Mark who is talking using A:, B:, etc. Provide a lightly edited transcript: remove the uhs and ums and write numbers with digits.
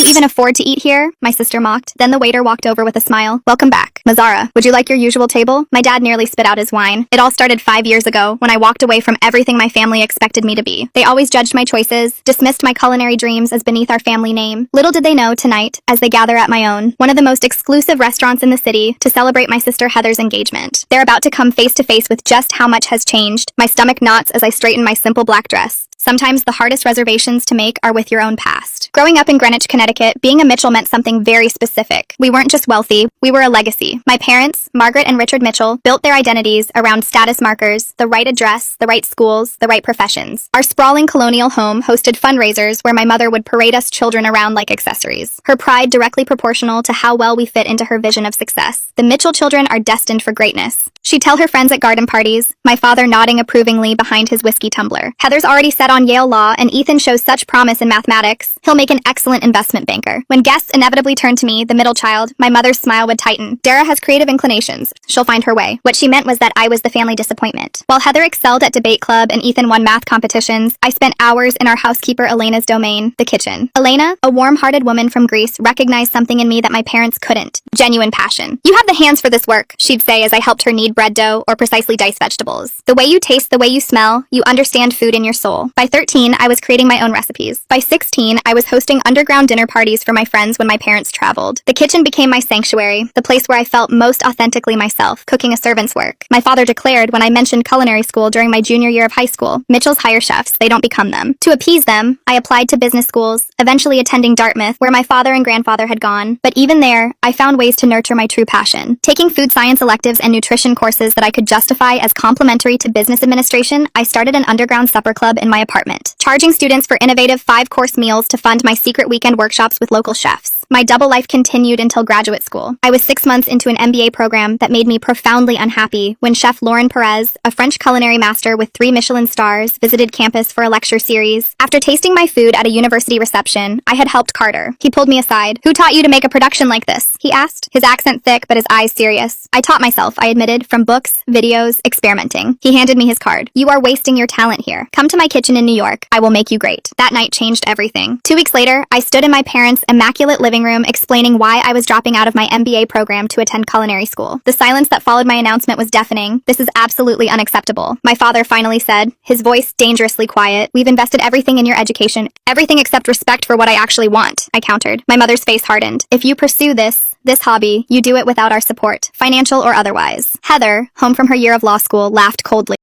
A: can't even afford to eat here," my sister mocked. Then the waiter walked over with a smile. "Welcome back. Mazara, would you like your usual table?" My dad nearly spit out his wine. It all started 5 years ago when I walked away from everything my family expected me to be. They always judged my choices, dismissed my culinary dreams as beneath our family name. Little did they know tonight, as they gather at my own, one of the most exclusive restaurants in the city, to celebrate my sister Heather's engagement. They're about to come face to face with just how much has changed. My stomach knots as I straighten my simple black dress. Sometimes the hardest reservations to make are with your own past. Growing up in Greenwich, Connecticut, being a Mitchell meant something very specific. We weren't just wealthy, we were a legacy. My parents, Margaret and Richard Mitchell, built their identities around status markers, the right address, the right schools, the right professions. Our sprawling colonial home hosted fundraisers where my mother would parade us children around like accessories. Her pride directly proportional to how well we fit into her vision of success. The Mitchell children are destined for greatness. She'd tell her friends at garden parties, my father nodding approvingly behind his whiskey tumbler. Heather's already set on Yale Law, and Ethan shows such promise in mathematics. He'll make an excellent investment banker. When guests inevitably turned to me, the middle child, my mother's smile would tighten. Dara has creative inclinations. She'll find her way. What she meant was that I was the family disappointment. While Heather excelled at debate club and Ethan won math competitions, I spent hours in our housekeeper Elena's domain, the kitchen. Elena, a warm-hearted woman from Greece, recognized something in me that my parents couldn't. Genuine passion. "You have the hands for this work," she'd say as I helped her knead bread dough or precisely dice vegetables. "The way you taste, the way you smell, you understand food in your soul." By 13, I was creating my own recipes. By 16, I was hosting underground dinner parties for my friends when my parents traveled. The kitchen became my sanctuary, the place where I felt most authentically myself, cooking a servant's work. My father declared when I mentioned culinary school during my junior year of high school, "Mitchell's hire chefs, they don't become them." To appease them, I applied to business schools, eventually attending Dartmouth, where my father and grandfather had gone. But even there, I found ways to nurture my true passion. Taking food science electives and nutrition courses that I could justify as complementary to business administration, I started an underground supper club in my apartment, charging students for innovative 5-course meals to fund my secret weekend workshops with local chefs. My double life continued until graduate school. I was 6 months into an MBA program that made me profoundly unhappy when Chef Lauren Perez, a French culinary master with 3 Michelin stars, visited campus for a lecture series. After tasting my food at a university reception, I had helped Carter. He pulled me aside. "Who taught you to make a production like this?" he asked, his accent thick but his eyes serious. "I taught myself," I admitted, "from books, videos, experimenting." He handed me his card. "You are wasting your talent here. Come to my kitchen in New York. I will make you great." That night changed everything. 2 weeks later, I stood in my parents' immaculate living room explaining why I was dropping out of my MBA program to attend culinary school. The silence that followed my announcement was deafening. "This is absolutely unacceptable," my father finally said, his voice dangerously quiet. "We've invested everything in your education, everything except respect for what I actually want," I countered. My mother's face hardened. "If you pursue this hobby, you do it without our support, financial or otherwise." Heather, home from her year of law school, laughed coldly.